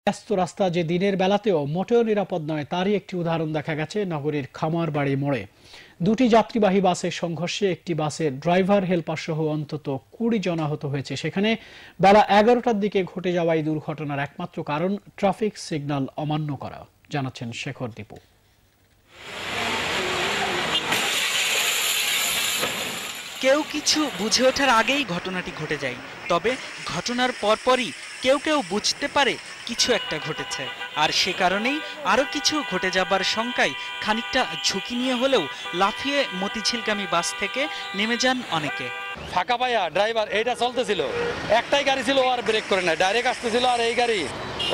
ব্যস্ত রাস্তা যে দিনের বেলাতেও মোটেও নিরাপদ নয় তারই একটি উদাহরণ দেখা গেছে নগরীর খামারবাড়ি মোড়ে। দুটি যাত্রীবাহী বাসের সংঘর্ষে একটি বাসের ড্রাইভার হেলপার সহ অন্তত 20 জন আহত হয়েছে। সেখানে বেলা 11টার দিকে ঘটে যাওয়া এই দুর্ঘটনার একমাত্র কারণ ট্রাফিক সিগন্যাল অমান্য করা, জানাচ্ছেন শেখর দীপু। কেউ কিছু বুঝে ওঠার আগেই ঘটনাটি ঘটে যায়। তবে ঘটনার পরপরই কেউ কেউ বুঝতে পারে কিছু একটা ঘটেছে, আর সে কারণেই আরও কিছু ঘটে যাবার শঙ্কায় খানিকটা ঝুঁকি নিয়ে হলেও লাফিয়ে মতিঝিলগামী বাস থেকে নেমে যান অনেকে। ফাঁকা পায়া ড্রাইভার এইটা চলতেছিল, একটাই গাড়ি ছিল, আর ব্রেক করে না, ডাইরেক্ট আসতেছিল, আর এই গাড়ি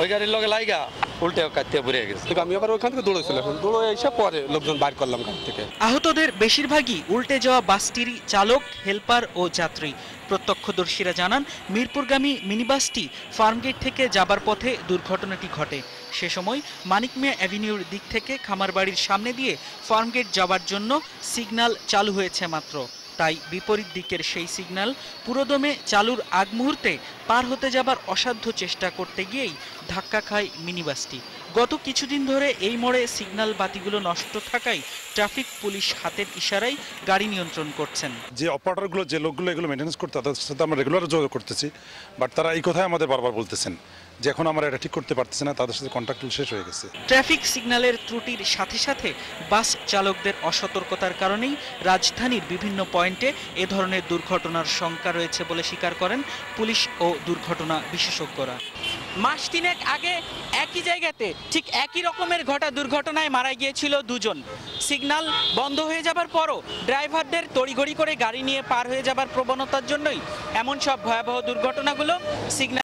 ওই গাড়ির লগে লাইগা উল্টে কাটতে পড়ে গেছে। আমি আবার ওখান থেকে দৌড়েছিলাম, দৌড়ে এসে পরে লোকজন বাইর করলাম গাড়ি থেকে। আহতদের বেশিরভাগই উল্টে যাওয়া বাসটিরই চালক, হেলপার ও যাত্রী। প্রত্যক্ষদর্শীরা জানান, মিরপুরগামী মিনিবাসটি ফার্মগেট থেকে যাবার পথে দুর্ঘটনাটি ঘটে। সে সময় মানিক মিয়া অ্যাভিনিউর দিক থেকে খামারবাড়ির সামনে দিয়ে ফার্মগেট যাওয়ার জন্য সিগন্যাল চালু হয়েছে মাত্র। তাই বিপরীত দিকের সেই সিগন্যাল পুরোদমে চালুর আগ মুহূর্তে পার হতে যাবার অসাধ্য চেষ্টা করতে গিয়েই ধাক্কা খায় মিনিবাসটি। গত কিছুদিন ধরে এই মোড়ে সিগন্যাল বাতিগুলো নষ্ট থাকায় ট্রাফিক পুলিশ হাতের ইশারায় গাড়ি নিয়ন্ত্রণ করছেন। যে অপারেটরগুলো, যে লোকগুলো এগুলো মেনটেন্স করতে, তাদের সাথে আমরা রেগুলার যোগাযোগ করতেছি, বাট তারা এই কথাই আমাদের বারবার বলতেছেন যে এখন আমরা এটা ঠিক করতে পারতেছি না, তাদের সাথে কন্ট্যাক্ট শেষ হয়ে গেছে। ট্রাফিক সিগন্যালের ত্রুটির সাথে সাথে বাস চালকদের অসতর্কতার কারণেই রাজধানীর বিভিন্ন পয়েন্টে এ ধরনের দুর্ঘটনার শঙ্কা রয়েছে বলে স্বীকার করেন পুলিশ ও দুর্ঘটনা বিশেষজ্ঞরা। মাস তিনেক আগে একই জায়গাতে ঠিক একই রকমের ঘটা দুর্ঘটনায় মারা গিয়েছিল দুজন। সিগন্যাল বন্ধ হয়ে যাবার পরও ড্রাইভারদের তড়িঘড়ি করে গাড়ি নিয়ে পার হয়ে যাবার প্রবণতার জন্যই এমন সব ভয়াবহ দুর্ঘটনাগুলো সিগন্যাল